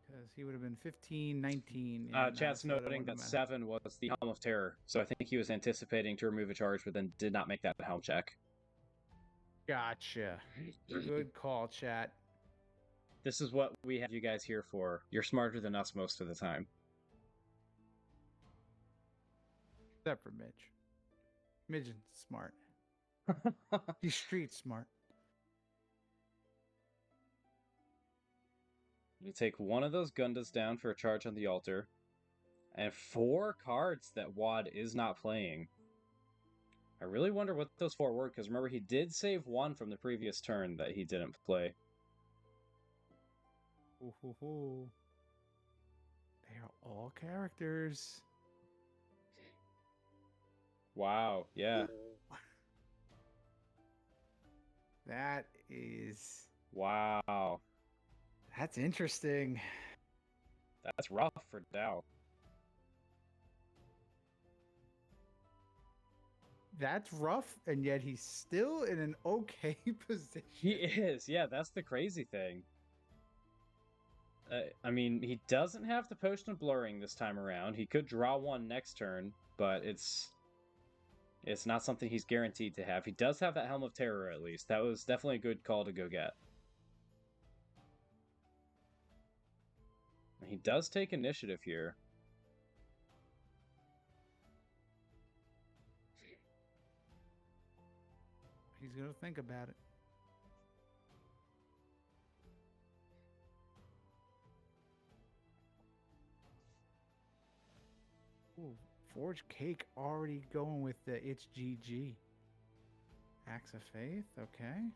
Because he would have been 15, 19. Chat's noting that 7 was the Helm of Terror, so I think he was anticipating to remove a charge, but then did not make that helm check. Gotcha. Good call, chat. This is what we have you guys here for. You're smarter than us most of the time. Except for Midge. Midge is smart. He's street smart. You take one of those Gundas down for a charge on the altar, and 4 cards that Wad is not playing. I really wonder what those 4 were, because remember, he did save 1 from the previous turn that he didn't play. Ooh. They are all characters. Wow, yeah. That is... Wow. That's interesting. That's rough for Dow. That's rough, and yet he's still in an okay position. He is, yeah, that's the crazy thing. I mean, he doesn't have the Potion of Blurring this time around. He could draw 1 next turn, but it's not something he's guaranteed to have. He does have that Helm of Terror, at least. That was definitely a good call to go get. He does take initiative here. He's going to think about it. Ooh, Forge Cake already going with the It's GG. Axe of Faith, okay.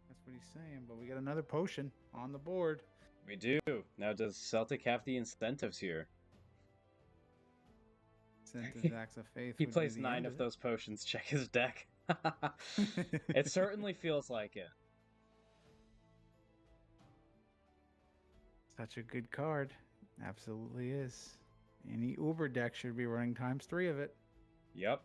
That's what he's saying, but we got another potion on the board. We do. Now, does Celtic have the incentives here? Incentives, Axe of Faith. He plays 9 of those potions. Check his deck. It certainly feels like it. Such a good card. Absolutely is. Any Uber deck should be running ×3 of it. Yep.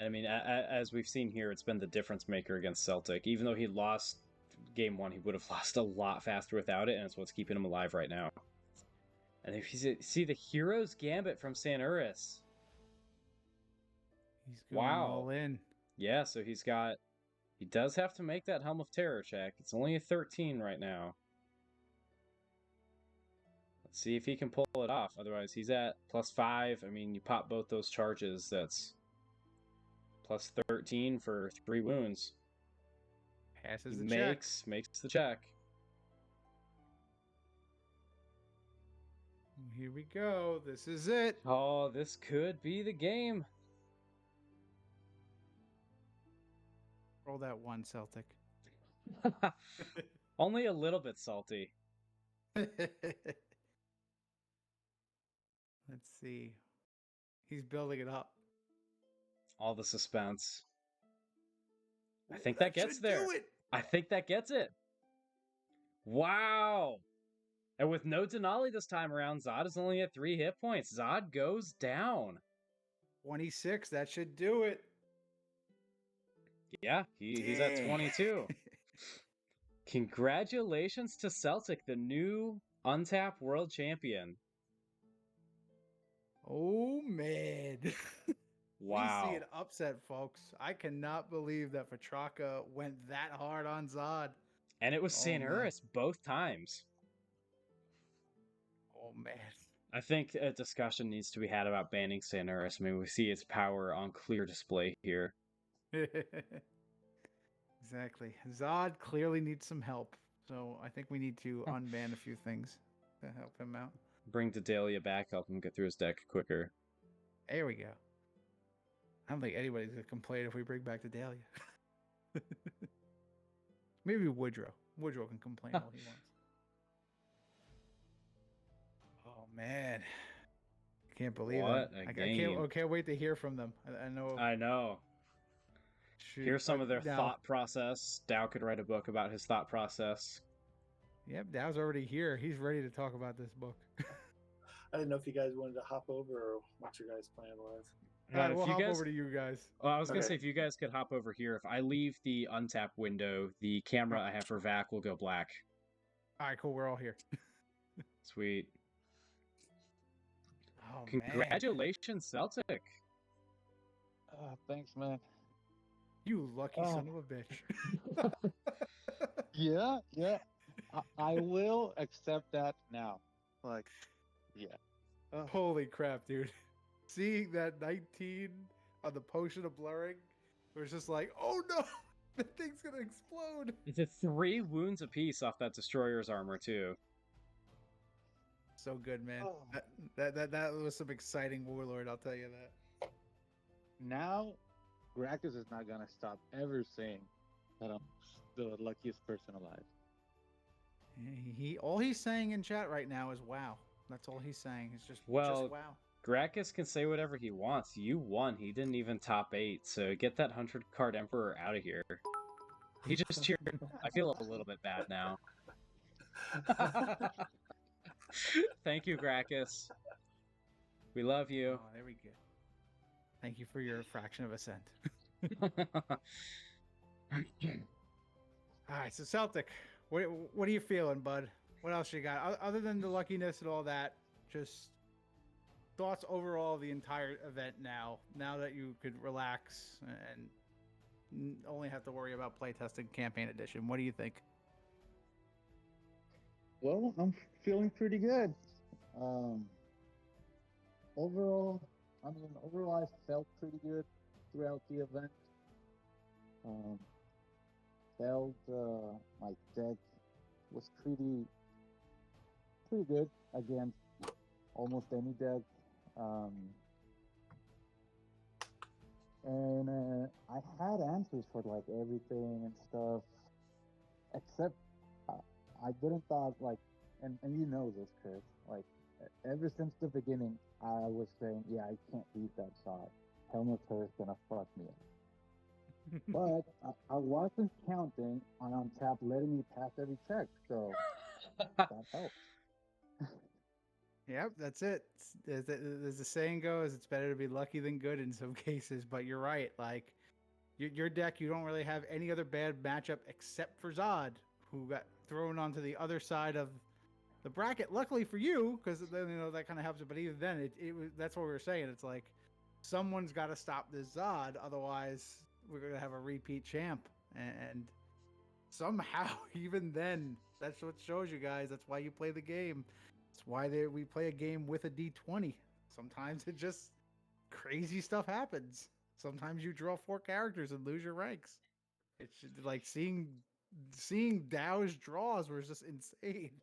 I mean, as we've seen here, it's been the difference maker against Celtic. Even though he lost game 1, he would have lost a lot faster without it, and it's what's keeping him alive right now. And if you see the Hero's Gambit from Sanuris. He's going all in. Yeah, so he does have to make that Helm of Terror check. It's only a 13 right now. Let's see if he can pull it off. Otherwise, he's at +5. I mean, you pop both those charges. That's +13 for 3 wounds. Passes the check. Makes the check. Here we go. This is it. Oh, this could be the game. Roll that 1, Celtic. Only a little bit salty. Let's see. He's building it up. All the suspense. I think that gets there. Do it. I think that gets it. Wow. And with no Denali this time around, Zod is only at 3 hit points. Zod goes down. 26, that should do it. Yeah, he's at 22. Congratulations to Celtic, the new Untapped World Champion. Oh, man. Wow. We see an upset, folks. I cannot believe that Petrarca went that hard on Zod. And it was Sanuris both times. Oh, man. I think a discussion needs to be had about banning Sanuris. I mean, we see its power on clear display here. Exactly. Zod clearly needs some help. So I think we need to unban a few things to help him out. Bring Dedalia back, help him get through his deck quicker. There we go. I don't think anybody's going to complain if we bring back Dedalia. Maybe Woodrow. Woodrow can complain all he wants. Oh, man. I can't believe it. I can't wait to hear from them. I know. Here's some of their thought process. Dow could write a book about his thought process. Yep, Dow's already here. He's ready to talk about this book. I didn't know if you guys wanted to hop over or what your guys' plan was. All right, we'll hop over to you guys. Oh, I was going to say, if you guys could hop over here, if I leave the untap window, the camera I have for Vac will go black. All right, cool. We're all here. Sweet. Oh, congratulations, Celtic. Thanks, man. You lucky son of a bitch. Yeah. I will accept that now. Like, yeah. Holy crap, dude. Seeing that 19 on the potion of blurring, it was just like, oh no, the thing's gonna explode. It's a 3 wounds apiece off that destroyer's armor too. So good, man. Oh. That was some exciting Warlord, I'll tell you that. Now, Gracchus is not gonna stop ever saying that I'm the luckiest person alive. All he's saying in chat right now is wow. That's all he's saying. It's just wow. Gracchus can say whatever he wants. You won. He didn't even top 8, so get that 100-card Emperor out of here. He just cheered. I feel a little bit bad now. Thank you, Gracchus. We love you. Oh, there we go. Thank you for your fraction of a cent. All right, so Celtic, what are you feeling, bud? What else you got? Other than the luckiness and all that, just thoughts overall of the entire event now that you could relax and only have to worry about playtesting campaign edition. What do you think? Well, I'm feeling pretty good. Overall, I felt pretty good throughout the event. Felt my deck was pretty good against almost any deck. Um, and I had answers for like everything and stuff, except uh, I didn't thought like, and you know this, Chris. Like ever since the beginning, I was saying, yeah, I can't beat that shot. Helmut is gonna fuck me up. But I wasn't counting on tap letting me pass every check, so that helped. Yep, that's it. As the saying goes, it's better to be lucky than good in some cases. But you're right. Like your deck, you don't really have any other bad matchup except for Zod, who got thrown onto the other side of the bracket. Luckily for you, because then that kind of helps it. But even then, it was that's what we were saying. It's like someone's got to stop this Zod, otherwise we're gonna have a repeat champ. And somehow, even then, that's what shows you guys. That's why you play the game. That's why we play a game with a D20. Sometimes it just crazy stuff happens. Sometimes you draw 4 characters and lose your ranks. It's just like seeing Dow's draws was just insane.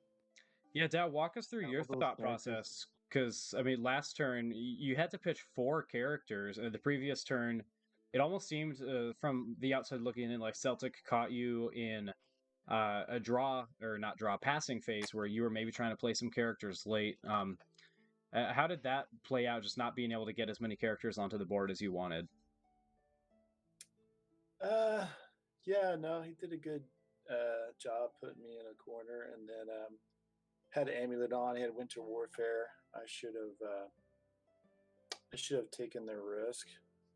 Yeah, Dow, walk us through Yeah, your all those thought characters. process. Because, I mean, last turn, you had to pitch 4 characters. The previous turn, it almost seemed, from the outside looking in, like Celtic caught you in a draw, or not draw, passing phase where you were maybe trying to play some characters late. How did that play out, just not being able to get as many characters onto the board as you wanted? Yeah, no, he did a good job putting me in a corner, and then had Amulet on. He had Winter Warfare. I should have taken the risk.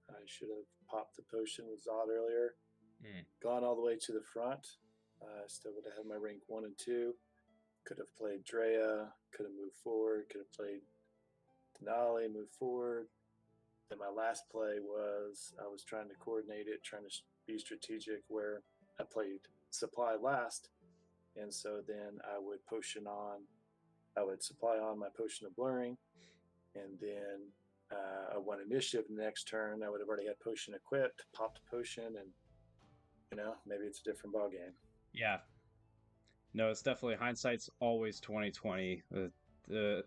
I should have popped the potion with Zod earlier. Gone all the way to the front. Still would have had my rank 1 and 2. Could have played Drea. Could have moved forward. Could have played Denali, moved forward. Then my last play was I was trying to coordinate it, trying to be strategic, where I played supply last, and so then I would supply on my potion of blurring, and then I won initiative the next turn. I would have already had potion equipped, popped potion, and maybe it's a different ball game. Yeah. No, it's definitely, hindsight's always 2020.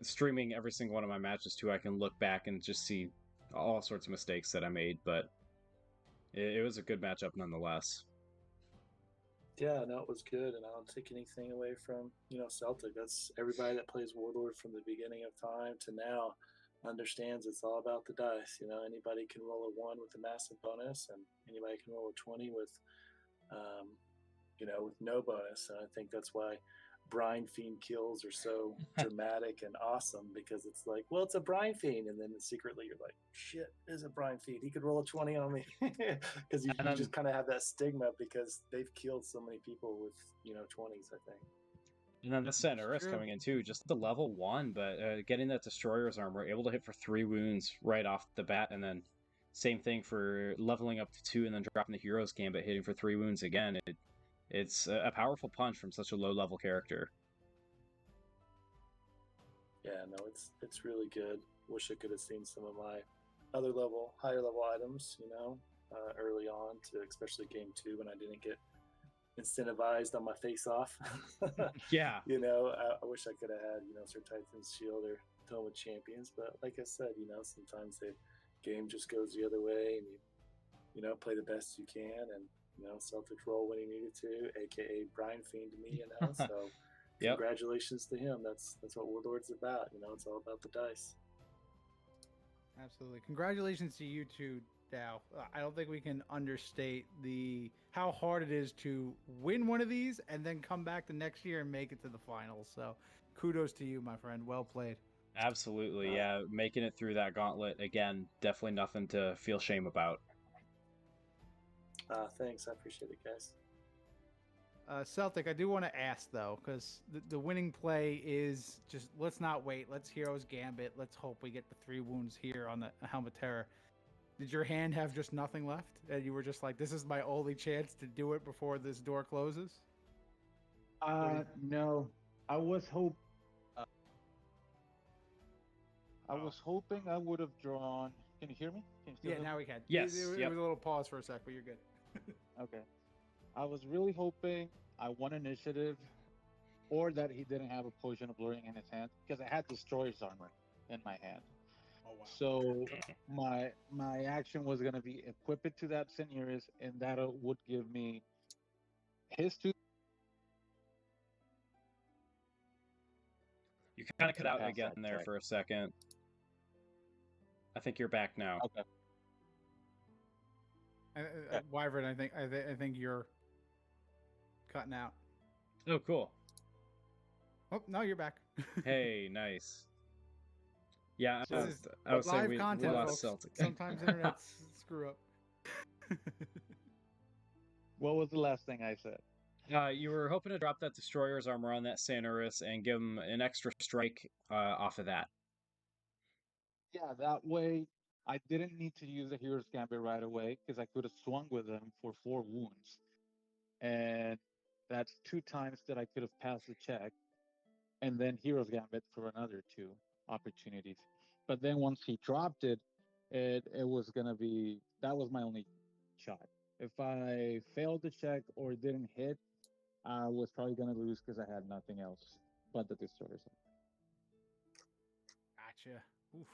Streaming every single one of my matches too, I can look back and just see all sorts of mistakes that I made, but it was a good matchup nonetheless. Yeah, no, it was good, and I don't take anything away from Celtic. That's everybody that plays Warlord from the beginning of time to now understands it's all about the dice. Anybody can roll a 1 with a massive bonus, and anybody can roll a 20 with with no bonus. And I think that's why Brine Fiend kills are so dramatic and awesome, because it's like, well, it's a Brine Fiend, and then secretly you're like, shit, it's a Brine Fiend. He could roll a 20 on me, because you just kind of have that stigma because they've killed so many people with 20s, I think. And then the Centaurus coming in too, just the level 1, but getting that Destroyer's Armor, able to hit for 3 wounds right off the bat, and then same thing for leveling up to 2 and then dropping the Hero's Gambit, hitting for 3 wounds again. It's a powerful punch from such a low-level character. Yeah, no, it's really good. Wish I could have seen some of my higher level items, early on, especially game 2 when I didn't get incentivized on my face-off. Yeah. I wish I could have had, Sir Titan's Shield or Tome of Champions, but like I said, sometimes the game just goes the other way, and you play the best you can, and Celtics roll when he needed to, aka Brine Fiend to me, so Yep. Congratulations to him. That's what Warlord's about. It's all about the dice. Absolutely. Congratulations to you too, Dow. I don't think we can understate how hard it is to win one of these and then come back the next year and make it to the finals. So kudos to you, my friend. Well played. Absolutely, yeah. Making it through that gauntlet, again, definitely nothing to feel shame about. Thanks. I appreciate it, guys. Celtic, I do want to ask, though, because the winning play is just, let's not wait. Let's Hero's Gambit. Let's hope we get the 3 wounds here on the Helm of Terror. Did your hand have just nothing left? And you were just like, this is my only chance to do it before this door closes? No. I was hoping I would have drawn. Can you hear me? Can you still hear me? Now we can. Yes. It was a little pause for a sec, but you're good. Okay. I was really hoping I won initiative or that he didn't have a potion of luring in his hand because I had Destroyer's armor in my hand. Oh wow. So my action was gonna be equip it to that Seniorus, and that would give me his 2. You kind of cut out pass again that there check. for a second. I think you're back now. Okay. Wyvern, I think you're cutting out. Oh, cool. Oh, no, you're back. Hey, nice. Yeah, This is I would say live we content, lost folks. Celtic. Sometimes internets screw up. What was the last thing I said? You were hoping to drop that Destroyer's armor on that Sanurus and give him an extra strike off of that. Yeah, that way I didn't need to use the Hero's Gambit right away because I could have swung with him for 4 wounds. And that's 2 times that I could have passed the check, and then Hero's Gambit for another 2 opportunities. But then once he dropped it, it was going to be, that was my only shot. If I failed the check or didn't hit, I was probably going to lose because I had nothing else but the Destroyer's. Gotcha. Oof.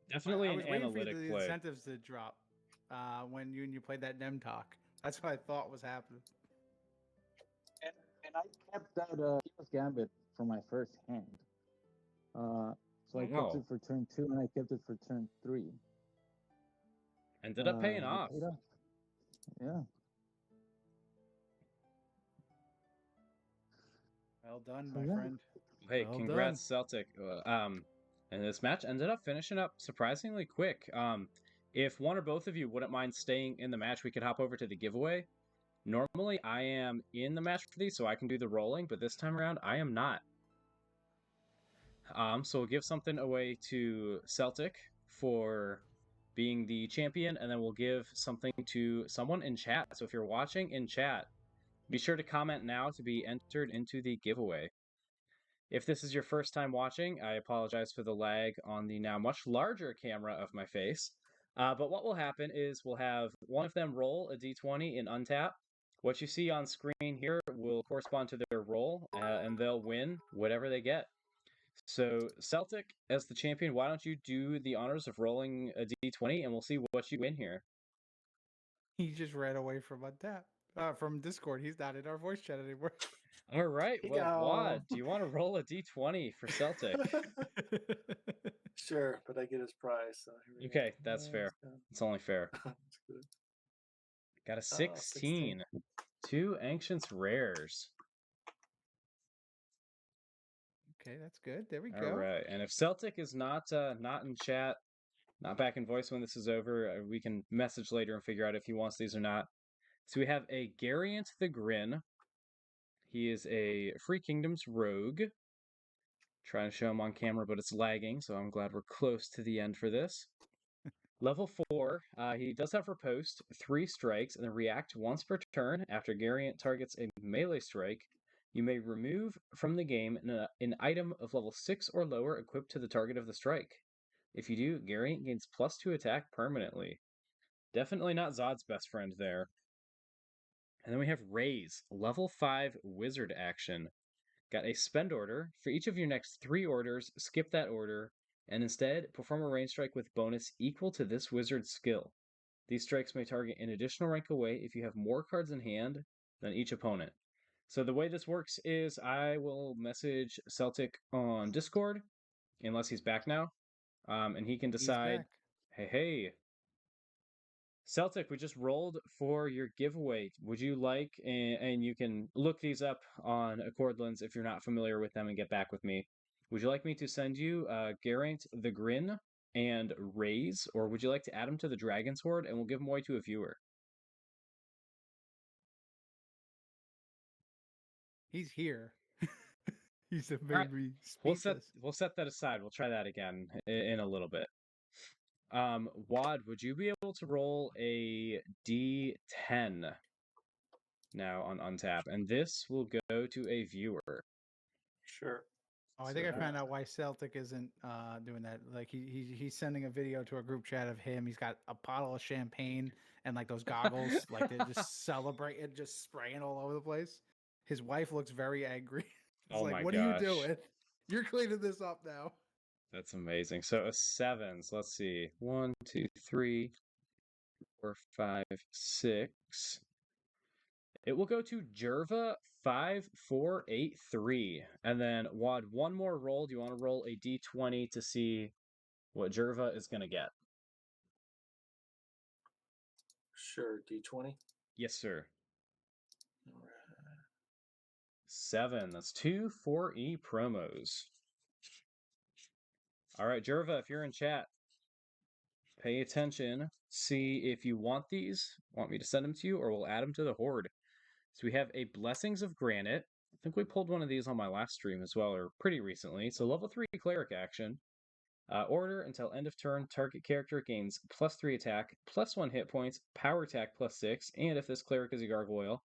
Definitely I an was waiting for analytic the play. incentives to drop when you played that Nem talk. That's what I thought was happening. And I kept that Hero's Gambit for my first hand. So I kept it for turn 2 and I kept it for turn 3. Ended up paying off. Paid off. Yeah. Well done, my friend. Hey, well congrats, done. Celtic. And this match ended up finishing up surprisingly quick. If one or both of you wouldn't mind staying in the match, we could hop over to the giveaway. Normally, I am in the match for these, so I can do the rolling, but this time around, I am not. So we'll give something away to Celtic for being the champion, and then we'll give something to someone in chat. So if you're watching in chat, be sure to comment now to be entered into the giveaway. If this is your first time watching, I apologize for the lag on the now much larger camera of my face. But what will happen is we'll have one of them roll a d20 in untap. What you see on screen here will correspond to their roll, and they'll win whatever they get. So, Celtic, as the champion, why don't you do the honors of rolling a d20, and we'll see what you win here. He just ran away from untap. From Discord. He's not in our voice chat anymore. All right, well, Wad, do you want to roll a d20 for Celtic? Sure, but I get his prize. So okay, that's fair. It's only fair. That's good. Got a 16. 2 Ancients Rares. Okay, that's good. There we go. All right, and if Celtic is not in chat, not back in voice when this is over, we can message later and figure out if he wants these or not. So we have a Gariant the Grin. He is a Free Kingdoms rogue. Trying to show him on camera, but it's lagging, so I'm glad we're close to the end for this. Level 4, he does have Riposte, 3 strikes, and then react once per turn. After Gariant targets a melee strike, you may remove from the game an item of level 6 or lower equipped to the target of the strike. If you do, Gariant gains +2 attack permanently. Definitely not Zod's best friend there. And then we have Raise, level 5 wizard action. Got a spend order. For each of your next 3 orders, skip that order, and instead perform a range strike with bonus equal to this wizard's skill. These strikes may target an additional rank away if you have more cards in hand than each opponent. So the way this works is I will message Celtic on Discord, unless he's back now, and he can decide, hey, Celtic, we just rolled for your giveaway. Would you like, and you can look these up on Accordlands if you're not familiar with them and get back with me. Would you like me to send you Geraint the Grin and Raise, or would you like to add them to the Dragon's Horde and we'll give them away to a viewer? He's here. He's a baby. We'll set that aside. We'll try that again in a little bit. Wad, would you be able to roll a D10 now on untap? And this will go to a viewer. Sure. Oh, I think I found out why Celtic isn't doing that. Like he's sending a video to a group chat of him. He's got a bottle of champagne and like those goggles, like they just celebrate it, just spraying all over the place. His wife looks very angry. It's Oh like, my what are you gosh. doing? You're cleaning this up now. That's amazing. So a sevens. Let's see. 1, 2, 3, 4, 5, 6. It will go to Jerva 5483. And then Wad, one more roll. Do you want to roll a d20 to see what Jerva is going to get? Sure, D20. Yes, sir. All right. 7. That's 2 4E promos. All right, Jerva, if you're in chat, pay attention. See if you want these, want me to send them to you, or we'll add them to the horde. So we have a Blessings of Granite. I think we pulled one of these on my last stream as well, or pretty recently. So level 3 cleric action. Order until end of turn, target character gains +3 attack, +1 hit points, power attack +6, and if this cleric is a gargoyle,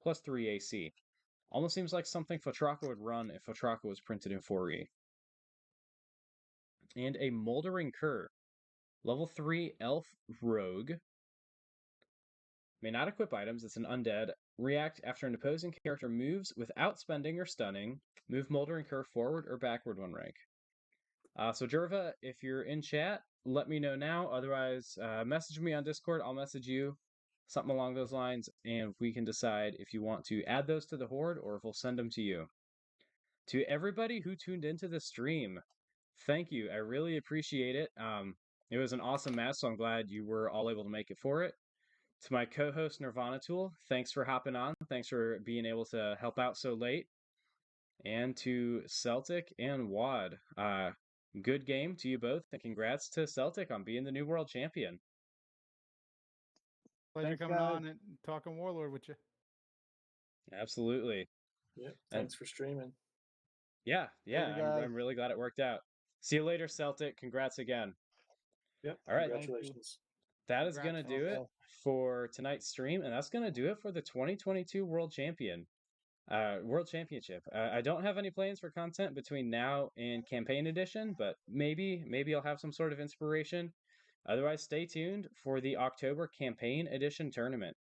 +3 AC. Almost seems like something Fotraka would run if Fotraka was printed in 4E. And a Moldering Cur. Level 3 Elf Rogue. May not equip items, it's an undead. React after an opposing character moves without spending or stunning. Move Moldering Cur forward or backward 1 rank. So Jerva, if you're in chat, let me know now. Otherwise, message me on Discord. I'll message you, something along those lines, and we can decide if you want to add those to the horde or if we'll send them to you. To everybody who tuned into the stream, thank you. I really appreciate it. It was an awesome match, so I'm glad you were all able to make it for it. To my co-host Nirvana Tool, thanks for hopping on. Thanks for being able to help out so late. And to Celtic and Wad, good game to you both, and congrats to Celtic on being the new world champion. Pleasure Thanks, coming guys. on and talking Warlord with you. Absolutely. Yep. Thanks for streaming. Yeah, Later, guys. I'm really glad it worked out. See you later, Celtic. Congrats again. Yep. All right. Congratulations. That is Congrats, going to do it for tonight's stream, and that's going to do it for the 2022 World Championship. I don't have any plans for content between now and Campaign Edition, but maybe I'll have some sort of inspiration. Otherwise, stay tuned for the October Campaign Edition tournament.